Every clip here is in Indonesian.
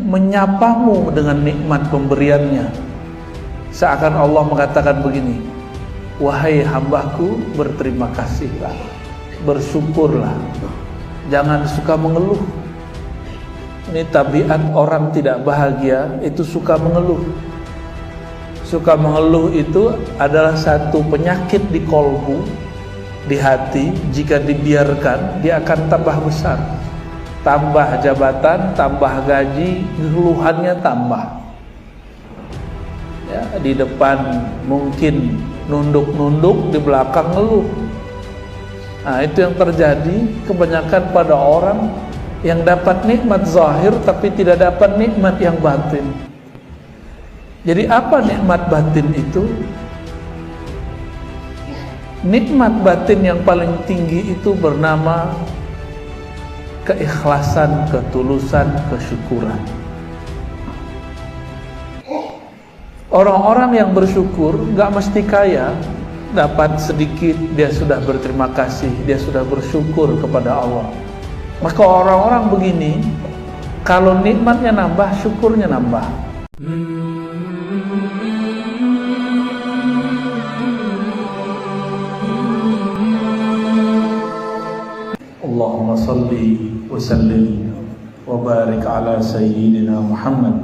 menyapamu dengan nikmat pemberiannya, seakan Allah mengatakan begini, wahai hambaku, berterima kasihlah, bersyukurlah, jangan suka mengeluh. Ini tabiat orang tidak bahagia, itu suka mengeluh. Suka mengeluh itu adalah satu penyakit di kolbu, di hati. Jika dibiarkan, dia akan tambah besar. Tambah jabatan, tambah gaji, keluhannya tambah. Ya, di depan mungkin nunduk-nunduk, di belakang ngeluh. Nah, itu yang terjadi kebanyakan pada orang yang dapat nikmat zahir tapi tidak dapat nikmat yang batin. Jadi apa nikmat batin itu? Nikmat batin yang paling tinggi itu bernama keikhlasan, ketulusan, kesyukuran. Orang-orang yang bersyukur gak mesti kaya, dapat sedikit dia sudah berterima kasih, dia sudah bersyukur kepada Allah. Maka orang-orang begini, kalau nikmatnya nambah, syukurnya nambah. Allahumma salli wa sallim wa barik ala sayyidina Muhammad.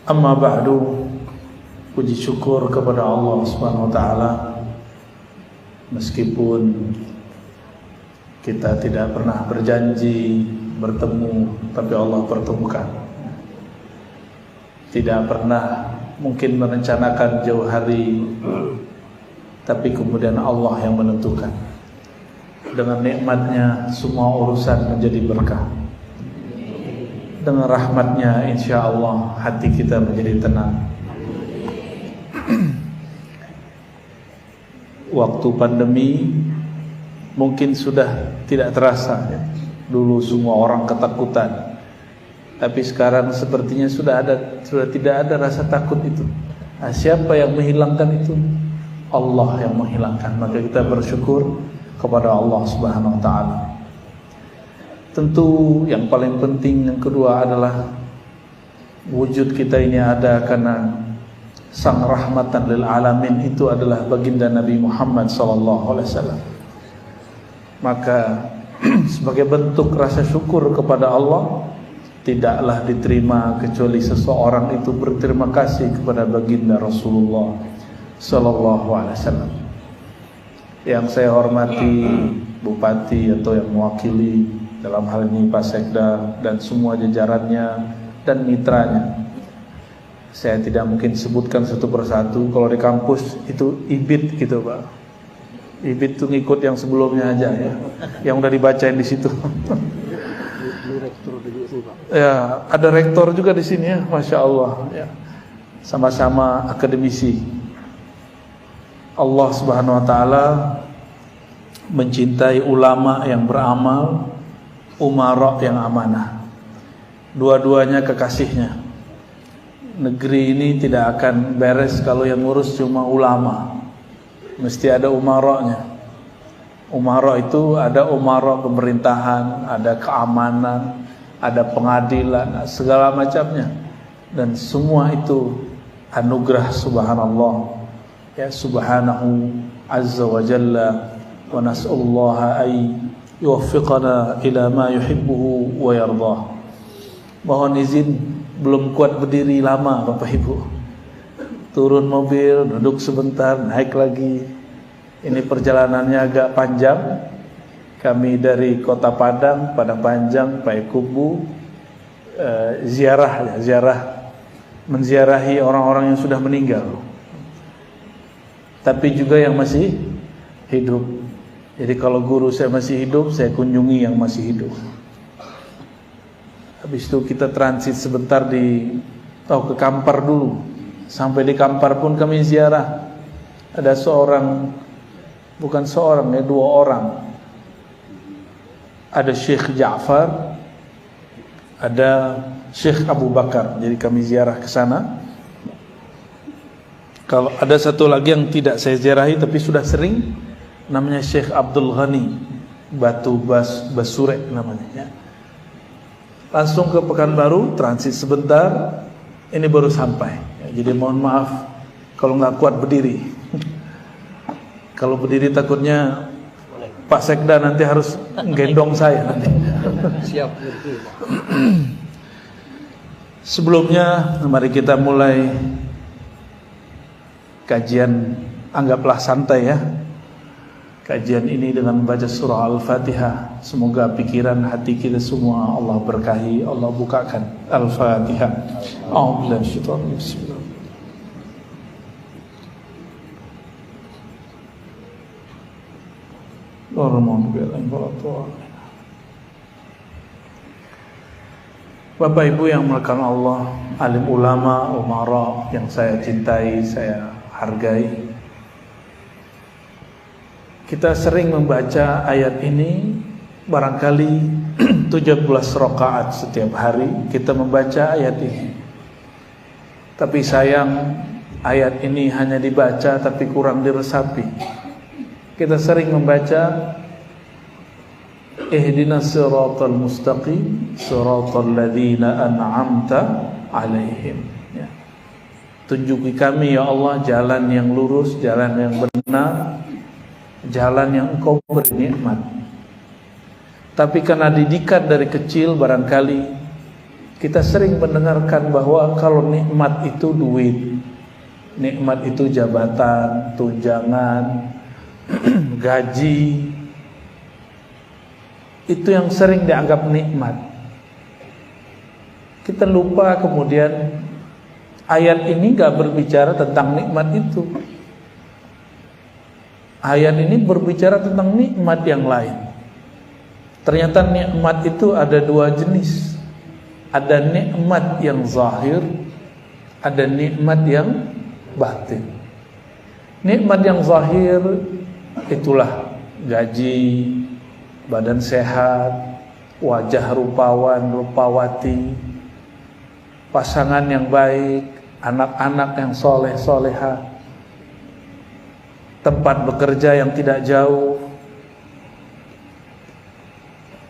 Amma ba'du, puji syukur kepada Allah Subhanahu wa taala. Meskipun kita tidak pernah berjanji bertemu, tapi Allah pertemukan. Tidak pernah mungkin merencanakan jauh hari, tapi kemudian Allah yang menentukan. Dengan nikmatnya semua urusan menjadi berkah. Dengan rahmatnya insya Allah hati kita menjadi tenang. Waktu pandemi mungkin sudah tidak terasa ya. Dulu semua orang ketakutan, tapi sekarang sepertinya sudah tidak ada rasa takut itu. Nah, siapa yang menghilangkan itu? Allah yang menghilangkan. Maka kita bersyukur kepada Allah Subhanahu wa taala. Tentu yang paling penting yang kedua adalah wujud kita ini ada karena sang rahmatan lil alamin itu adalah baginda Nabi Muhammad sallallahu alaihi wasallam. Maka sebagai bentuk rasa syukur kepada Allah, tidaklah diterima kecuali seseorang itu berterima kasih kepada baginda Rasulullah sallallahu alaihi wasallam. Yang saya hormati bupati atau yang mewakili dalam hal ini Pak Sekda dan semua jajarannya dan mitranya. Saya tidak mungkin sebutkan satu persatu. Kalau di kampus itu IBIT gitu Pak. IBIT itu ngikut yang sebelumnya aja ya, yang udah dibacain di situ. Ya, ada rektor juga di sini ya, masya Allah. Ya. Sama-sama akademisi. Allah Subhanahu wa taala mencintai ulama yang beramal, umara yang amanah. Dua-duanya kekasihnya. Negeri ini tidak akan beres kalau yang ngurus cuma ulama. Mesti ada umaranya. Umara itu ada umara pemerintahan, ada keamanan, ada pengadilan, segala macamnya. Dan semua itu anugerah subhanallah. Ya subhanahu azza wa jalla, wa nas'allaha ay yuwaffiqana ila ma yuhibbuhu wa yardah. Mohon izin, belum kuat berdiri lama Bapak Ibu. Turun mobil, duduk sebentar, naik lagi. Ini perjalanannya agak panjang. Kami dari Kota Padang, Padang Panjang, Payakumbuh, ziarah menziarahi orang-orang yang sudah meninggal. Tapi juga yang masih hidup. Jadi kalau guru saya masih hidup, saya kunjungi yang masih hidup. Habis itu kita transit sebentar ke Kampar dulu. Sampai di Kampar pun kami ziarah. Ada dua orang. Ada Syekh Ja'far, ada Syekh Abu Bakar. Jadi kami ziarah ke sana. Kalau ada satu lagi yang tidak saya ziarahi tapi sudah sering, namanya Syekh Abdul Ghani Batu Basure namanya ya. langsung ke Pekanbaru, transit sebentar, ini baru sampai. Ya, jadi mohon maaf kalau nggak kuat berdiri. Kalau berdiri takutnya Pak Sekda nanti harus gendong saya nanti. Siap. Sebelumnya mari kita mulai kajian, anggaplah santai ya. Kajian ini dengan membaca surah Al-Fatihah. Semoga pikiran hati kita semua Allah berkahi, Allah bukakan. Al-Fatihah. Bismillah. Bapak Ibu yang melakukan Allah, alim ulama, umara yang saya cintai, saya hargai. Kita sering membaca ayat ini, barangkali 17 rakaat setiap hari kita membaca ayat ini. Tapi sayang ayat ini hanya dibaca tapi kurang diresapi. Kita sering membaca ihdinas siratal mustaqim siratal ladzina an'amta alaihim, ya. Tunjuki kami ya Allah jalan yang lurus, jalan yang benar, jalan yang Engkau beri nikmat. Tapi karena didikan dari kecil barangkali kita sering mendengarkan bahwa kalau nikmat itu duit, nikmat itu jabatan, tunjangan, gaji, itu yang sering dianggap nikmat. Kita lupa kemudian ayat ini gak berbicara tentang nikmat itu. Ayat ini berbicara tentang nikmat yang lain. Ternyata nikmat itu ada dua jenis. Ada nikmat yang zahir, ada nikmat yang batin. Nikmat yang zahir itulah gaji, badan sehat, wajah rupawan, rupawati, pasangan yang baik, anak-anak yang soleh, soleha, tempat bekerja yang tidak jauh.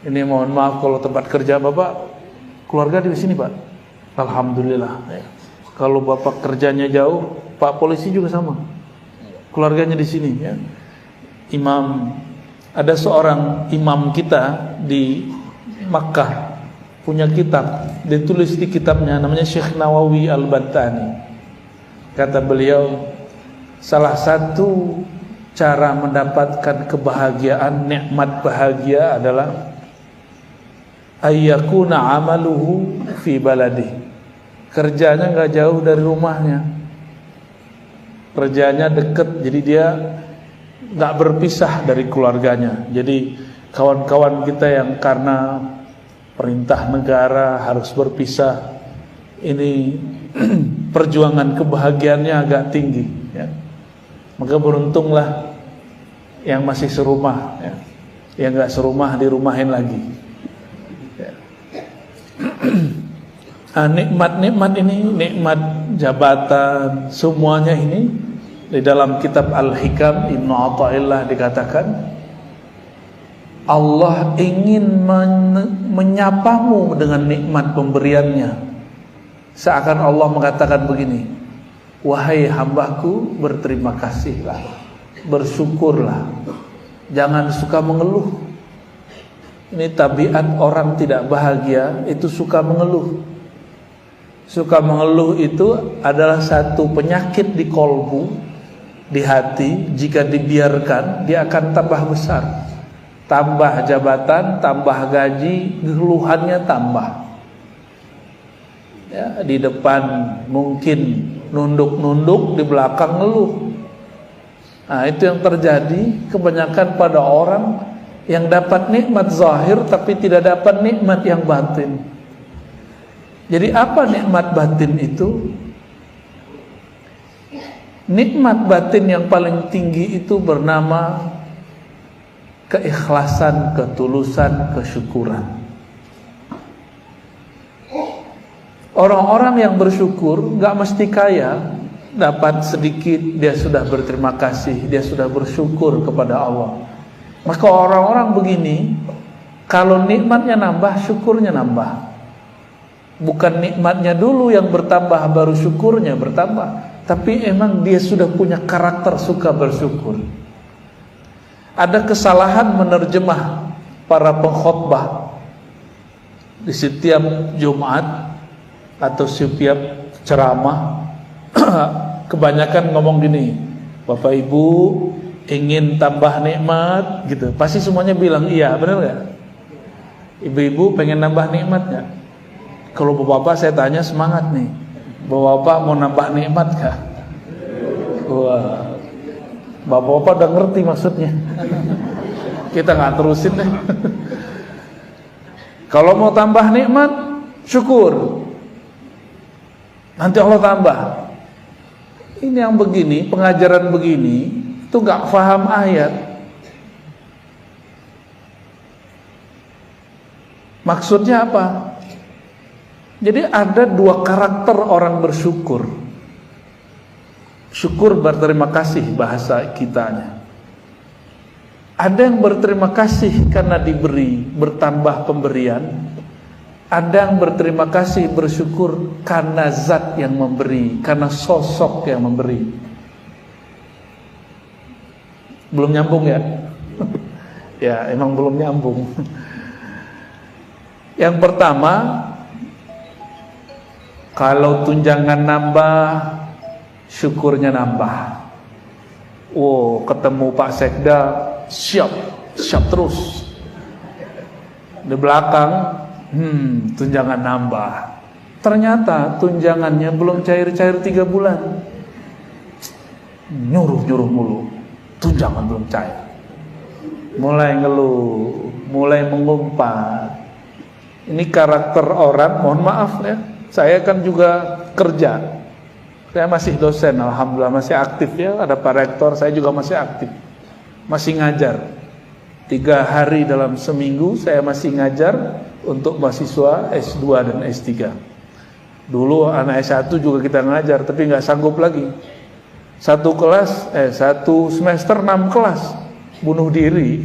Ini mohon maaf kalau tempat kerja Bapak, keluarga di sini Pak. Alhamdulillah. Kalau Bapak kerjanya jauh, Pak polisi juga sama. Keluarganya di sini ya. Imam, ada seorang imam kita di Makkah punya kitab, ditulis di kitabnya namanya Syekh Nawawi Al-Bantani. Kata beliau, salah satu cara mendapatkan kebahagiaan, nikmat bahagia adalah ayyakuna amaluhu fi baladi. Kerjanya enggak jauh dari rumahnya, kerjanya dekat, jadi dia enggak berpisah dari keluarganya. Jadi kawan-kawan kita yang karena perintah negara harus berpisah, ini perjuangan kebahagiaannya agak tinggi ya. Maka beruntunglah yang masih serumah ya. Yang enggak serumah dirumahin lagi ya. Nikmat-nikmat ini, nikmat jabatan, semuanya ini di dalam kitab Al-Hikam Ibnu Athaillah dikatakan Allah ingin menyapamu dengan nikmat pemberiannya. Seakan Allah mengatakan begini, wahai hambaku, berterima kasihlah, bersyukurlah, jangan suka mengeluh. Ini tabiat orang tidak bahagia, itu suka mengeluh. Suka mengeluh itu adalah satu penyakit di kolbu, di hati. Jika dibiarkan, dia akan tambah besar. Tambah jabatan, tambah gaji, keluhannya tambah ya, di depan mungkin nunduk-nunduk, di belakang ngeluh. Nah, itu yang terjadi kebanyakan pada orang yang dapat nikmat zahir tapi tidak dapat nikmat yang batin. Jadi apa nikmat batin itu? Nikmat batin yang paling tinggi itu bernama keikhlasan, ketulusan, kesyukuran. Orang-orang yang bersyukur gak mesti kaya, dapat sedikit dia sudah berterima kasih, dia sudah bersyukur kepada Allah. Maka orang-orang begini, kalau nikmatnya nambah, syukurnya nambah. Bukan nikmatnya dulu yang bertambah baru syukurnya bertambah, tapi emang dia sudah punya karakter suka bersyukur. Ada kesalahan menerjemah para pengkhotbah di setiap Jumat atau setiap ceramah. Kebanyakan ngomong gini, Bapak Ibu ingin tambah nikmat gitu. Pasti semuanya bilang iya, benar gak? Ibu-ibu pengen nambah nikmat gak? Kalau bapak-bapak saya tanya semangat nih, bapak-bapak mau nambah nikmat gak? Wah, bapak-bapak udah ngerti maksudnya. Kita gak terusin deh. Kalau mau tambah nikmat, syukur, nanti Allah tambah. Ini yang begini, pengajaran begini itu gak paham ayat. Maksudnya apa? Jadi ada dua karakter orang bersyukur. Syukur berterima kasih bahasa kitanya. Ada yang berterima kasih karena diberi, bertambah pemberian. Ada yang berterima kasih, bersyukur karena zat yang memberi, karena sosok yang memberi. Belum nyambung ya? Ya, emang belum nyambung. Yang pertama, kalau tunjangan nambah, syukurnya nambah. Oh, ketemu Pak Sekda, siap terus. Di belakang, tunjangan nambah. Ternyata tunjangannya belum cair-cair 3 bulan. Nyuruh mulu. Tunjangan belum cair. Mulai ngeluh, mulai mengumpat. Ini karakter orang, mohon maaf ya. Saya kan juga kerja. Saya masih dosen, alhamdulillah masih aktif ya. Ada Pak Rektor, saya juga masih aktif. Masih ngajar. 3 hari dalam seminggu saya masih ngajar untuk mahasiswa S2 dan S3. Dulu anak S1 juga kita ngajar, tapi nggak sanggup lagi. Satu semester 6 kelas, bunuh diri.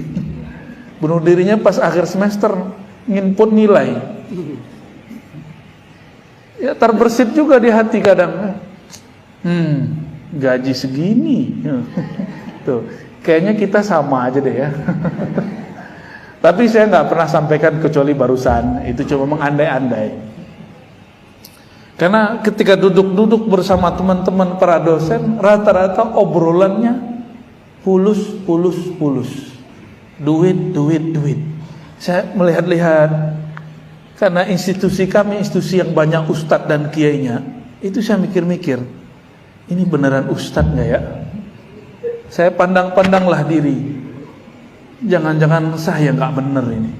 Bunuh dirinya pas akhir semester, nginput nilai. Ya terbersit juga di hati kadang. Gaji segini. Tuh, kayaknya kita sama aja deh ya. Tapi saya nggak pernah sampaikan kecuali barusan. Itu cuma mengandai-andai. Karena ketika duduk-duduk bersama teman-teman para dosen, rata-rata obrolannya pulus. Duit. Saya melihat-lihat, karena institusi kami institusi yang banyak ustadz dan kiainya, itu saya mikir-mikir, ini beneran ustadz nggak ya? Saya pandang-pandanglah diri, jangan-jangan saya nggak bener ini.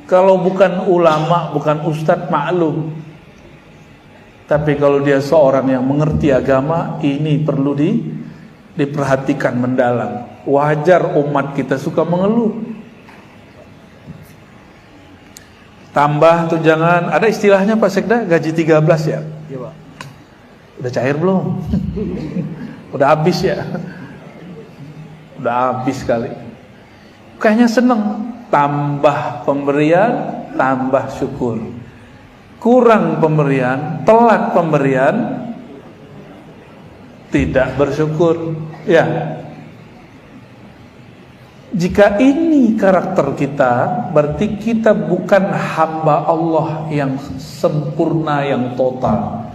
Kalau bukan ulama, bukan ustadz, maklum. Tapi kalau dia seorang yang mengerti agama, ini perlu diperhatikan mendalam. Wajar umat kita suka mengeluh. Tambah tunjangan, ada istilahnya Pak Sekda, gaji 13 ya? Iya Pak. Udah cair belum? Udah habis ya? Udah habis kali. Kayaknya seneng. Tambah pemberian, tambah syukur. Kurang pemberian, telat pemberian, tidak bersyukur. Ya. Jika ini karakter kita, berarti kita bukan hamba Allah yang sempurna, yang total.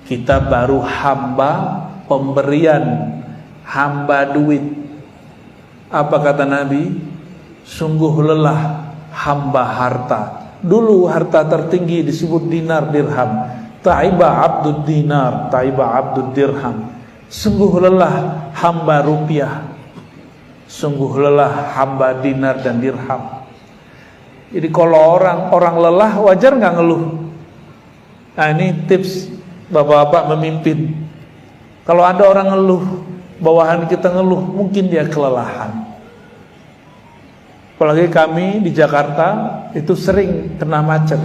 Kita baru hamba pemberian, hamba duit. Apa kata Nabi? Sungguh lelah hamba harta. Dulu harta tertinggi disebut dinar dirham. Ta'iba abdud dinar, ta'iba abdud dirham. Sungguh lelah hamba rupiah. Sungguh lelah hamba dinar dan dirham. Jadi kalau orang lelah, wajar nggak ngeluh? Nah ini tips bapak-bapak memimpin. Kalau ada orang ngeluh, bawahan kita ngeluh, mungkin dia kelelahan. Apalagi kami di Jakarta itu sering kena macet.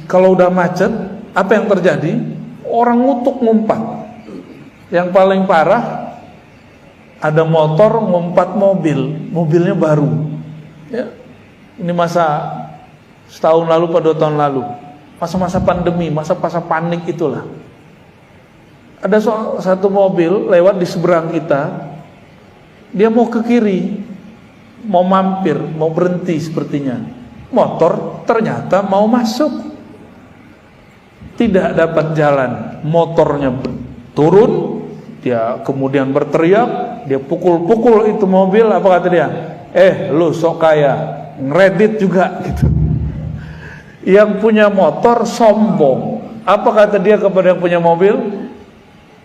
Kalau udah macet, apa yang terjadi? Orang ngutuk ngumpat. Yang paling parah, ada motor ngumpat mobil, mobilnya baru. Ya, ini masa setahun lalu atau 2 tahun lalu, masa-masa pandemi, masa-masa panik itulah. Ada satu mobil lewat di seberang kita, dia mau ke kiri, mau mampir, mau berhenti sepertinya. Motor ternyata mau masuk, tidak dapat jalan, motornya turun, dia kemudian berteriak, dia pukul-pukul itu mobil. Apa kata dia? Lu sok kaya, ngeredit juga gitu. Yang punya motor sombong. Apa kata dia kepada yang punya mobil?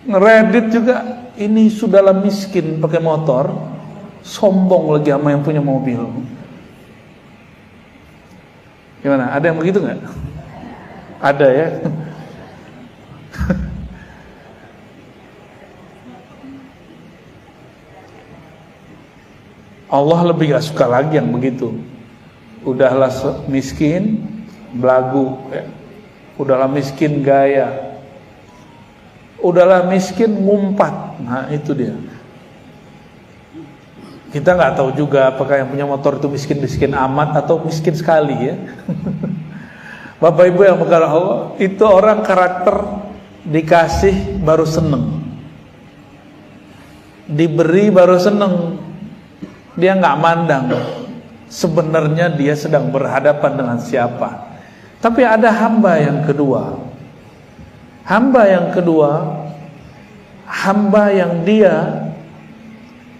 Ngeredit juga. Ini sudahlah miskin pakai motor, sombong lagi sama yang punya mobil. Gimana? Ada yang begitu nggak? Ada ya. Allah lebih gak suka lagi yang begitu. Udahlah miskin, belagu ya. Udahlah miskin gaya, udahlah miskin ngumpat. Nah itu dia. Kita nggak tahu juga apakah yang punya motor itu miskin-miskin amat atau miskin sekali ya. Bapak Ibu yang mengasihi Allah, itu orang karakter dikasih baru seneng, diberi baru seneng. Dia nggak mandang sebenarnya dia sedang berhadapan dengan siapa. Tapi ada hamba yang kedua. Hamba yang kedua, hamba yang dia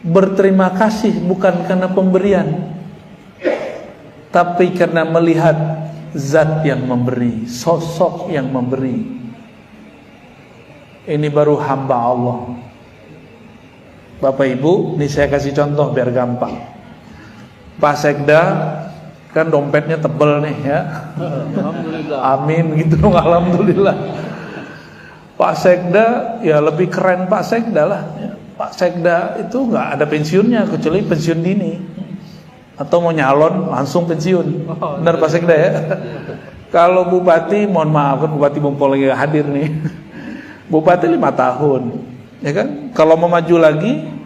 berterima kasih bukan karena pemberian, tapi karena melihat zat yang memberi, sosok yang memberi. Ini baru hamba Allah. Bapak Ibu, ini saya kasih contoh biar gampang. Pak Sekda kan dompetnya tebel nih ya. Alhamdulillah. Amin gitu dong, alhamdulillah. Pak Sekda ya lebih keren Pak Sekda lah. Pak Sekda itu nggak ada pensiunnya kecuali pensiun dini. Atau mau nyalon langsung pensiun. Benar Pak Sekda ya. Kalau Bupati, mohon maaf kan Bupati Bumpol lagi hadir nih. Bupati 5 tahun, ya kan? Kalau mau maju lagi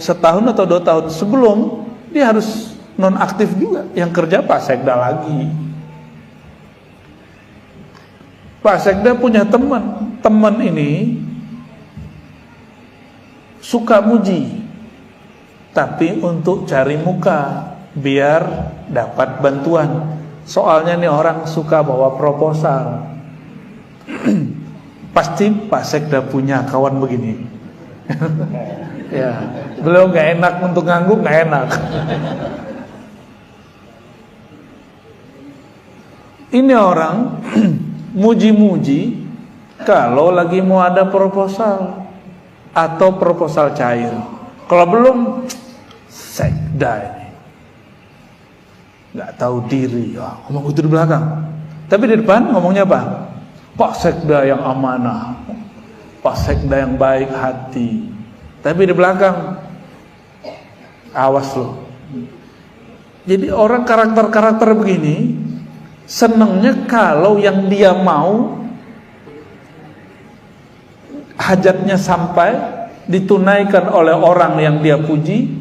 setahun atau 2 tahun sebelum, dia harus nonaktif juga. Yang kerja Pak Sekda lagi. Pak Sekda punya teman ini suka muji, tapi untuk cari muka biar dapat bantuan. Soalnya nih orang suka bawa proposal. Pasti Pak Sekda punya kawan begini. Ya, beliau nggak enak untuk ngangguk, nggak enak. Ini orang muji-muji kalau lagi mau ada proposal atau proposal cair. Kalau belum, Sekda ini nggak tahu diri, ya, ngomong itu di belakang. Tapi di depan ngomongnya apa? Pak Sekda yang amanah, Pak Sekda yang baik hati. Tapi di belakang, awas loh. Jadi orang karakter-karakter begini senangnya kalau yang dia mau hajatnya sampai ditunaikan oleh orang yang dia puji,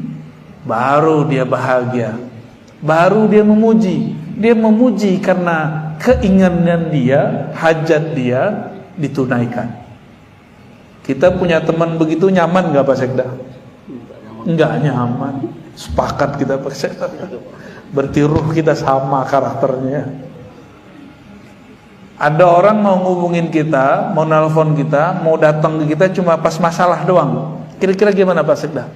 baru dia bahagia, baru dia memuji. Dia memuji karena keinginan dia, hajat dia ditunaikan. Kita punya teman begitu, nyaman gak Pak Sekda? Enggak nyaman. Sepakat kita Pak Sekda. Berarti ruh kita sama karakternya. Ada orang mau ngubungin kita, mau nelpon kita, mau datang ke kita cuma pas masalah doang. Kira-kira gimana Pak Sekda?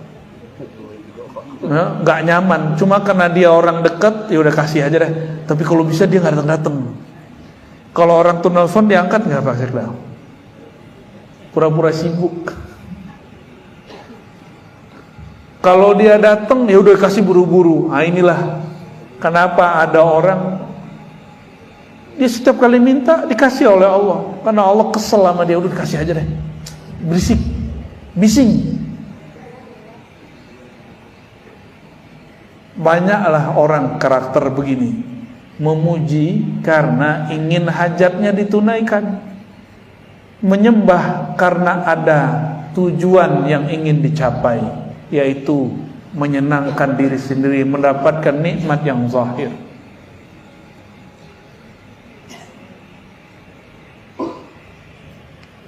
Nggak nyaman, cuma karena dia orang dekat, ya udah kasih aja deh. Tapi kalau bisa dia nggak datang. Kalau orang tuh nelpon diangkat nggak Pak Sekda? Pura-pura sibuk. Kalau dia datang, ya udah kasih buru-buru. Nah inilah kenapa ada orang dia setiap kali minta dikasih oleh Allah, karena Allah kesel sama dia. Udah dikasih aja deh, berisik, bising. Banyaklah orang karakter begini, memuji karena ingin hajatnya ditunaikan, menyembah karena ada tujuan yang ingin dicapai, yaitu menyenangkan diri sendiri, mendapatkan nikmat yang zahir.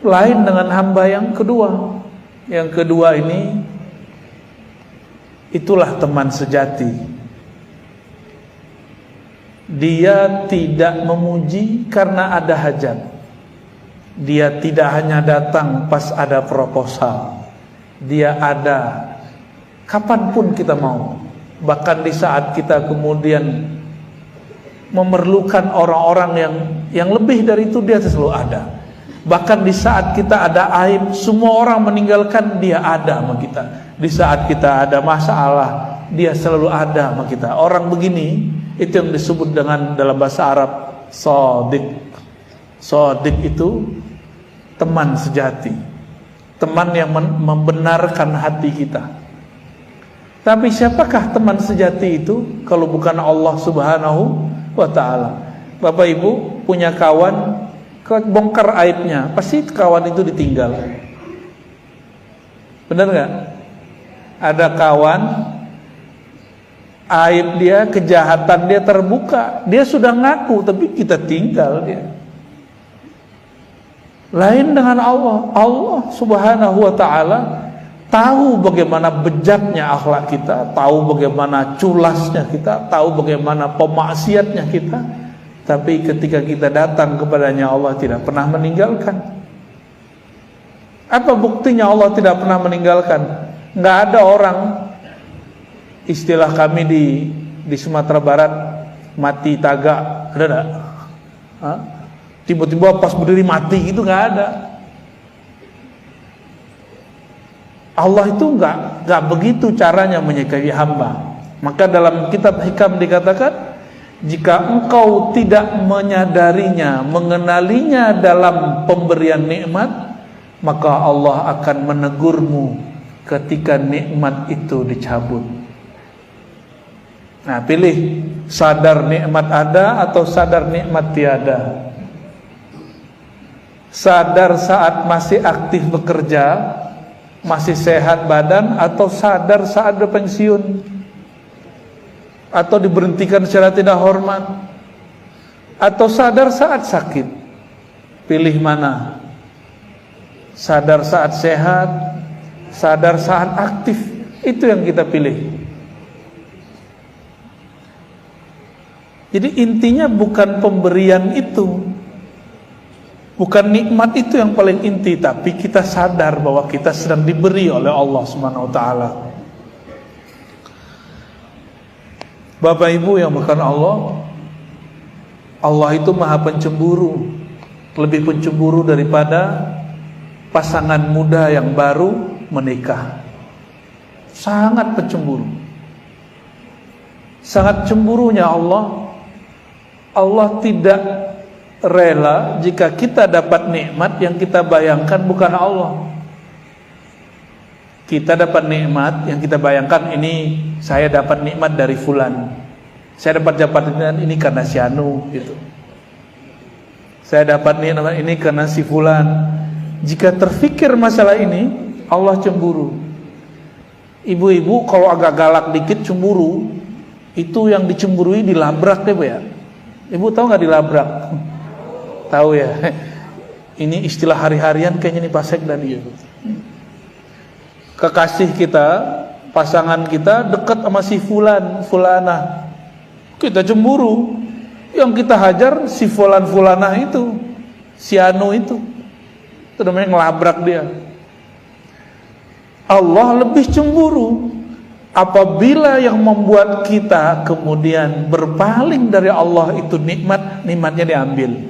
Lain dengan hamba yang kedua. Yang kedua ini, itulah teman sejati. Dia tidak memuji karena ada hajat. Dia tidak hanya datang pas ada proposal. Dia ada kapanpun kita mau. Bahkan di saat kita kemudian memerlukan orang-orang yang lebih dari itu, dia selalu ada. Bahkan di saat kita ada aib, semua orang meninggalkan, dia ada sama kita. Di saat kita ada masalah, dia selalu ada sama kita. Orang begini, itu yang disebut dengan dalam bahasa Arab shadiq. Shadiq itu teman sejati, teman yang membenarkan hati kita. Tapi siapakah teman sejati itu kalau bukan Allah Subhanahu wa ta'ala? Bapak Ibu punya kawan, bongkar aibnya, pasti kawan itu ditinggal. Benar gak? Ada kawan, aib dia, kejahatan dia terbuka, dia sudah ngaku, tapi kita tinggal dia. Lain dengan Allah. Allah Subhanahu wa ta'ala tahu bagaimana bejatnya akhlak kita, tahu bagaimana culasnya kita, tahu bagaimana pemaksiatnya kita. Tapi ketika kita datang kepadanya, Allah tidak pernah meninggalkan. Apa buktinya Allah tidak pernah meninggalkan? Nggak ada orang, istilah kami di Sumatera Barat, mati tagak, ada nggak? Tiba-tiba pas berdiri mati gitu, nggak ada. Allah itu nggak begitu caranya menyikapi hamba. Maka dalam kitab Hikam dikatakan, jika engkau tidak menyadarinya, mengenalinya dalam pemberian nikmat, maka Allah akan menegurmu ketika nikmat itu dicabut. Nah, pilih sadar nikmat ada atau sadar nikmat tiada. Sadar saat masih aktif bekerja, masih sehat badan, atau sadar saat berpensiun, atau diberhentikan secara tidak hormat, atau sadar saat sakit. Pilih mana? Sadar saat sehat, sadar saat aktif. Itu yang kita pilih. Jadi intinya bukan pemberian itu, bukan nikmat itu yang paling inti, tapi kita sadar bahwa kita sedang diberi oleh Allah Subhanahu wa ta'ala. Bapak Ibu yang bukan Allah, Allah itu maha pencemburu, lebih pencemburu daripada pasangan muda yang baru menikah. Sangat pencemburu. Sangat cemburunya Allah. Allah tidak rela jika kita dapat nikmat yang kita bayangkan bukan Allah. Kita dapat nikmat yang kita bayangkan, ini saya dapat nikmat dari fulan, saya dapat jabatan ini karena si Anu gitu. Saya dapat nikmat ini karena si fulan. Jika terfikir masalah ini, Allah cemburu. Ibu-ibu kalau agak galak dikit cemburu, itu yang dicemburui dilabrak deh Bu ya. Ibu tahu nggak dilabrak? Tahu ya. Ini istilah hari-harian kayaknya nih Pak Sekda dia. Kekasih kita, pasangan kita dekat sama si fulan, fulana. Kita cemburu. Yang kita hajar si fulan fulana itu, si Anu itu. Itu namanya ngelabrak dia. Allah lebih cemburu apabila yang membuat kita kemudian berpaling dari Allah itu nikmatnya diambil.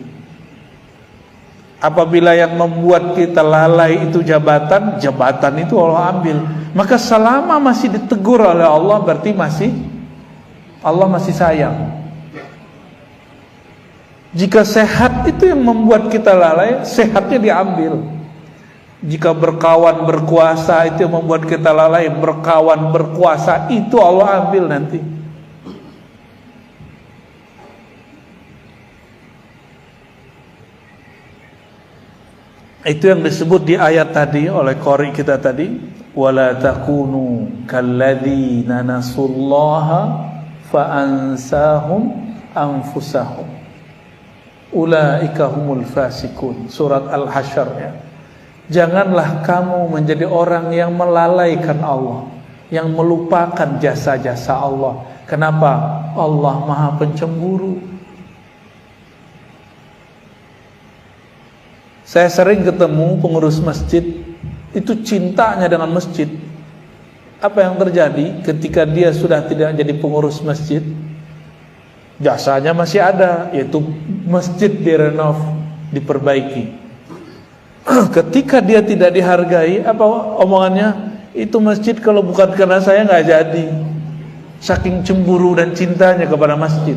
Apabila yang membuat kita lalai itu jabatan itu Allah ambil. Maka selama masih ditegur oleh Allah, berarti Allah masih sayang. Jika sehat itu yang membuat kita lalai, sehatnya diambil. Jika berkawan berkuasa itu yang membuat kita lalai, berkawan berkuasa itu Allah ambil nanti. Itu yang disebut di ayat tadi oleh qari kita tadi, wala takunu kalladzina nasullaha fa ansahum anfusahum ulaika humul fasikun. Surat Al-Hasyr ya. Janganlah kamu menjadi orang yang melalaikan Allah, yang melupakan jasa-jasa Allah. Kenapa? Allah Maha Pencemburu. Saya sering ketemu pengurus masjid, itu cintanya dengan masjid. Apa yang terjadi ketika dia sudah tidak jadi pengurus masjid? Jasanya masih ada, yaitu masjid direnov, diperbaiki. Ketika dia tidak dihargai, apa omongannya? Itu masjid kalau bukan karena saya nggak jadi. Saking cemburu dan cintanya kepada masjid,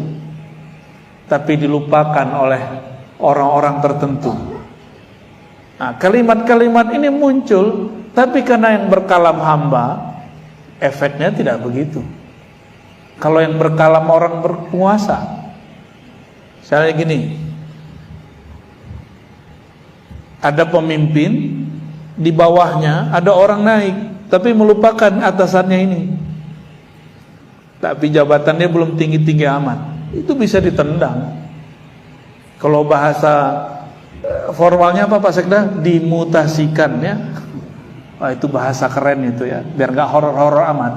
tapi dilupakan oleh orang-orang tertentu. Nah, kalimat-kalimat ini muncul, tapi karena yang berkalam hamba, efeknya tidak begitu. Kalau yang berkalam orang berpenguasa, misalnya gini, ada pemimpin, di bawahnya ada orang naik, tapi melupakan atasannya ini. Tapi jabatannya belum tinggi-tinggi amat, itu bisa ditendang. Kalau bahasa formalnya apa Pak Sekda? Dimutasikan ya. Wah, itu bahasa keren itu ya, biar gak horor-horor amat.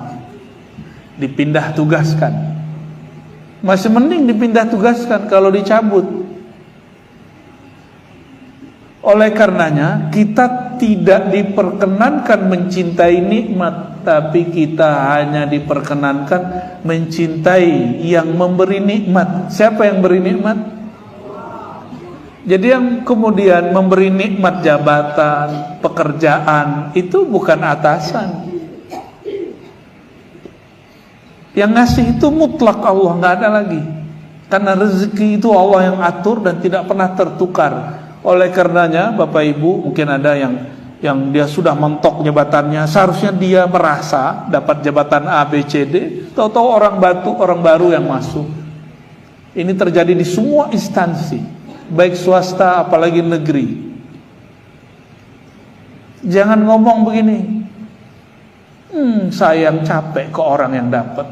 Dipindah tugaskan. Masih mending dipindah tugaskan kalau dicabut. Oleh karenanya kita tidak diperkenankan mencintai nikmat, tapi kita hanya diperkenankan mencintai yang memberi nikmat. Siapa yang beri nikmat? Jadi yang kemudian memberi nikmat jabatan, pekerjaan, itu bukan atasan. Yang ngasih itu mutlak Allah, nggak ada lagi. Karena rezeki itu Allah yang atur dan tidak pernah tertukar. Oleh karenanya Bapak Ibu, mungkin ada yang dia sudah mentok jabatannya, seharusnya dia merasa dapat jabatan A, B, C, D, tahu-tahu orang baru yang masuk. Ini terjadi di semua instansi, baik swasta apalagi negeri. Jangan ngomong begini, sayang capek ke orang yang dapat.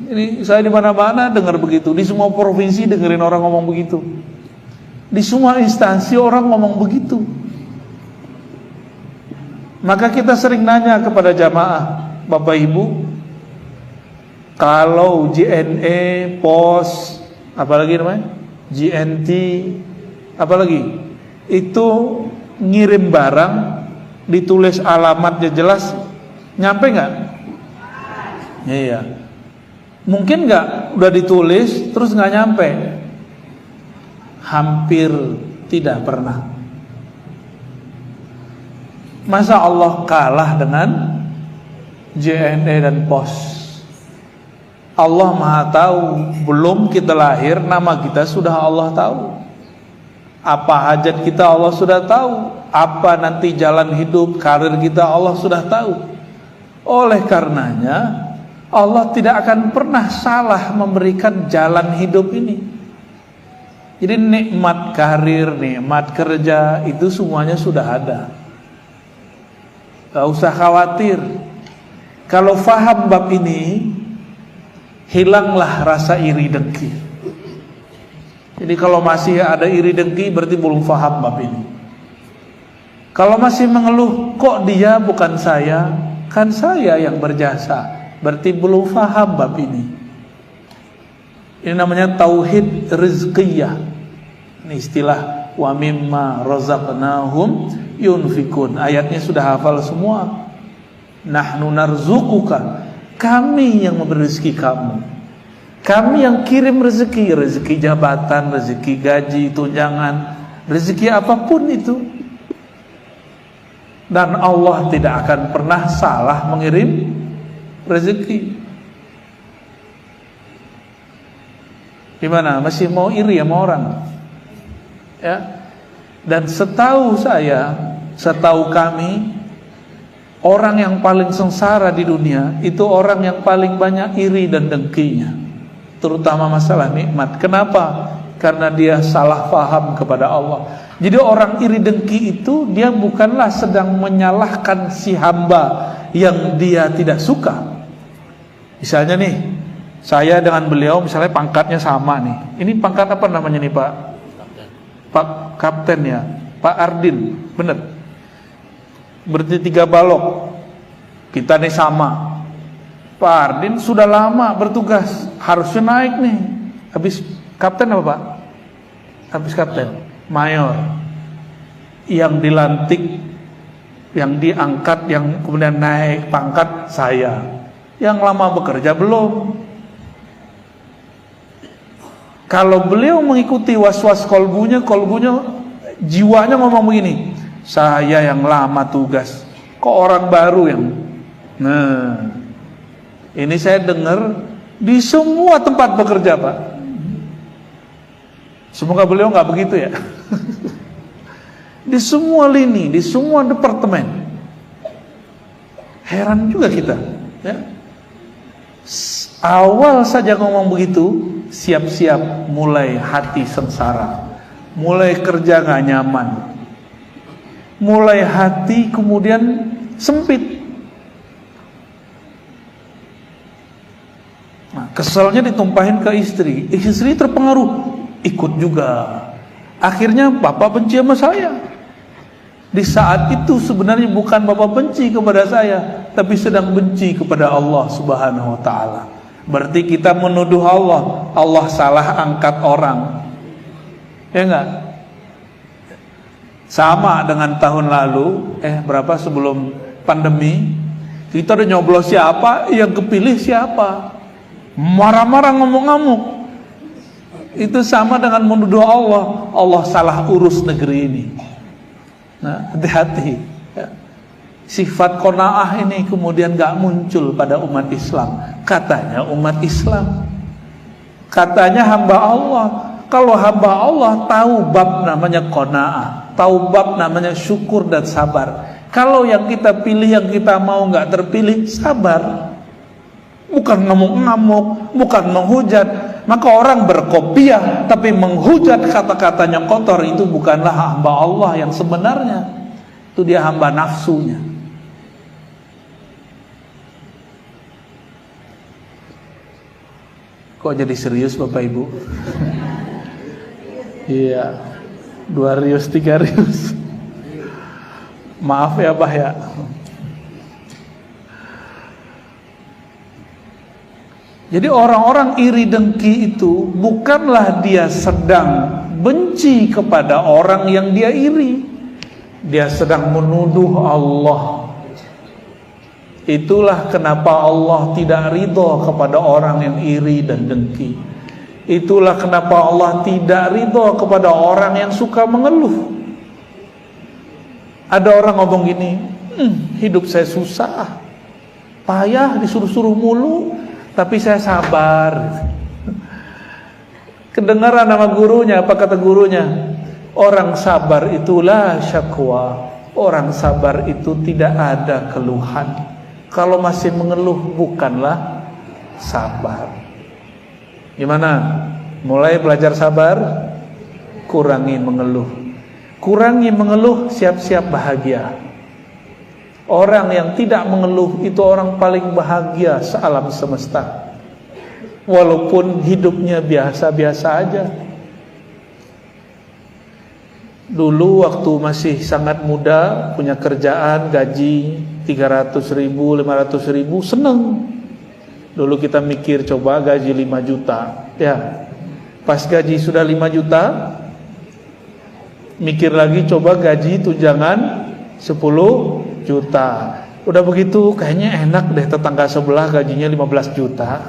Ini saya di mana-mana dengar begitu, di semua provinsi dengerin orang ngomong begitu. Di semua instansi orang ngomong begitu. Maka kita sering nanya kepada jamaah, Bapak Ibu, kalau JNE, POS, apalagi namanya, GNT, apalagi itu ngirim barang, ditulis alamatnya jelas, nyampe nggak? Iya. Mungkin nggak udah ditulis terus nggak nyampe? Hampir tidak pernah. Masa Allah kalah dengan JNE dan POS? Allah Maha tahu, belum kita lahir nama kita sudah Allah tahu. Apa hajat kita Allah sudah tahu. Apa nanti jalan hidup, karir kita Allah sudah tahu. Oleh karenanya Allah tidak akan pernah salah memberikan jalan hidup ini. Jadi nikmat karir, nikmat kerja itu semuanya sudah ada. Gak usah khawatir. Kalau faham bab ini, hilanglah rasa iri dengki. Jadi kalau masih ada iri dengki berarti belum faham bab ini. Kalau masih mengeluh, kok dia bukan saya, kan saya yang berjasa, berarti belum faham bab ini. Ini namanya tauhid rizqiyah. Ini istilah wa mimma razaqnahum yunfikun. Ayatnya sudah hafal semua. Nahnu narzuquka, kami yang memberi rezeki kamu. Kami yang kirim rezeki, rezeki jabatan, rezeki gaji, tunjangan, rezeki apapun itu. Dan Allah tidak akan pernah salah mengirim rezeki. Gimana? Masih mau iri sama orang? Ya. Dan setahu saya, setahu kami, orang yang paling sengsara di dunia itu orang yang paling banyak iri dan dengkinya, terutama masalah nikmat. Kenapa? Karena dia salah paham kepada Allah. Jadi orang iri dengki itu dia bukanlah sedang menyalahkan si hamba yang dia tidak suka. Misalnya nih, saya dengan beliau misalnya pangkatnya sama nih. Ini pangkat apa namanya nih Pak? Kapten. Pak Kapten ya, Pak Ardin, bener. berhenti 3 balok. Kita nih sama, Pak Ardin sudah lama bertugas, harusnya naik nih. Habis kapten apa Pak? Habis kapten, mayor. Yang dilantik, yang diangkat, yang kemudian naik pangkat saya. Yang lama bekerja belum. Kalau beliau mengikuti was-was kolbunya jiwanya ngomong begini, saya yang lama tugas, kok orang baru yang. Nah, ini saya dengar di semua tempat bekerja Pak. Semoga beliau nggak begitu ya. Di semua lini, di semua departemen. Heran juga kita ya. Awal saja ngomong begitu, siap-siap mulai hati sengsara, mulai kerja gak nyaman, mulai hati kemudian sempit. Nah, keselnya ditumpahin ke istri, istri terpengaruh, ikut juga. Akhirnya bapak benci sama saya. Di saat itu sebenarnya bukan bapak benci kepada saya, tapi sedang benci kepada Allah Subhanahu wa ta'ala. Berarti kita menuduh Allah, Allah salah angkat orang. Ya enggak? Sama dengan tahun lalu, berapa sebelum pandemi, kita udah nyoblos siapa, yang kepilih siapa. Marah-marah, ngamuk-ngamuk. Itu sama dengan menuduh Allah, Allah salah urus negeri ini. Nah, hati-hati ya. Sifat qanaah ini kemudian gak muncul pada umat Islam. Katanya umat Islam, katanya hamba Allah. Kalau hamba Allah tahu bab namanya qanaah, tahu bab namanya syukur dan sabar. Kalau yang kita pilih, yang kita mau gak terpilih, sabar. Bukan ngamuk-ngamuk, bukan menghujat. Maka orang berkopiah tapi menghujat, kata-katanya kotor, itu bukanlah hamba Allah yang sebenarnya. Itu dia hamba nafsunya. Kok jadi serius Bapak Ibu? Iya, 2 rius 3 rius. Maaf ya Bah ya. Jadi orang-orang iri dengki itu bukanlah dia sedang benci kepada orang yang dia iri, dia sedang menuduh Allah. Itulah kenapa Allah tidak ridho kepada orang yang iri dan dengki. Itulah kenapa Allah tidak ridho kepada orang yang suka mengeluh. Ada orang ngomong gini, hidup saya susah, payah, disuruh-suruh mulu, tapi saya sabar. Kedengaran nama gurunya, apa kata gurunya? Orang sabar itulah syakwa. Orang sabar itu tidak ada keluhan. Kalau masih mengeluh bukanlah sabar. Gimana? Mulai belajar sabar, kurangi mengeluh. Kurangi mengeluh, siap-siap bahagia. Orang yang tidak mengeluh itu orang paling bahagia sealam semesta. Walaupun hidupnya biasa-biasa aja. Dulu waktu masih sangat muda, punya kerjaan, gaji 300 ribu, 500 ribu, seneng. Dulu kita mikir coba gaji 5 juta. Ya, pas gaji sudah 5 juta, mikir lagi coba gaji tunjangan 10 juta. Udah begitu kayaknya enak deh, tetangga sebelah gajinya 15 juta.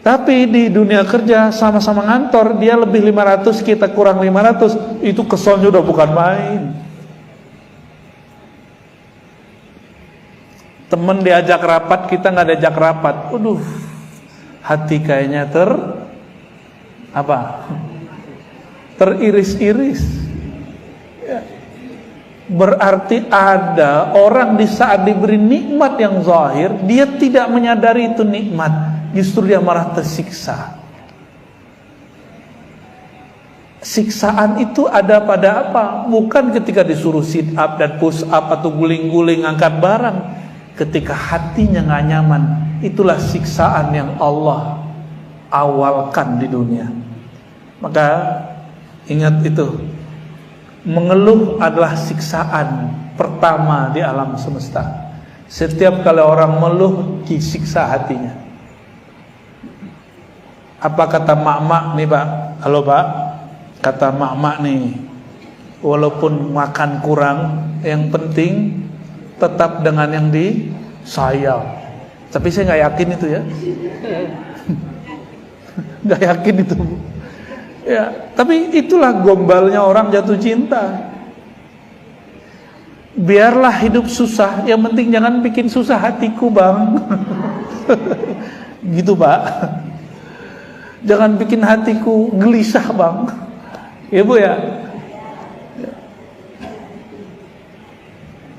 Tapi di dunia kerja sama-sama ngantor, dia lebih 500, kita kurang 500, itu keselnya udah bukan main. Temen diajak rapat, kita nggak diajak rapat. Waduh, hati kayaknya teriris-iris. Ya. Berarti ada orang di saat diberi nikmat yang zahir, dia tidak menyadari itu nikmat, justru dia malah tersiksa. Siksaan itu ada pada apa? Bukan ketika disuruh sit up dan push up atau guling-guling angkat barang. Ketika hatinya gak nyaman, itulah siksaan yang Allah awalkan di dunia. Maka ingat itu, mengeluh adalah siksaan pertama di alam semesta. Setiap kali orang meluh, disiksa hatinya. Apa kata mak-mak nih Pak? Halo Pak, kata mak-mak nih, walaupun makan kurang, yang penting tetap dengan yang disayang. Tapi saya nggak yakin itu ya. Nggak yakin itu. Ya, tapi itulah gombalnya orang jatuh cinta. Biarlah hidup susah, yang penting jangan bikin susah hatiku bang. Gitu Pak. Jangan bikin hatiku gelisah bang. Ya Bu ya.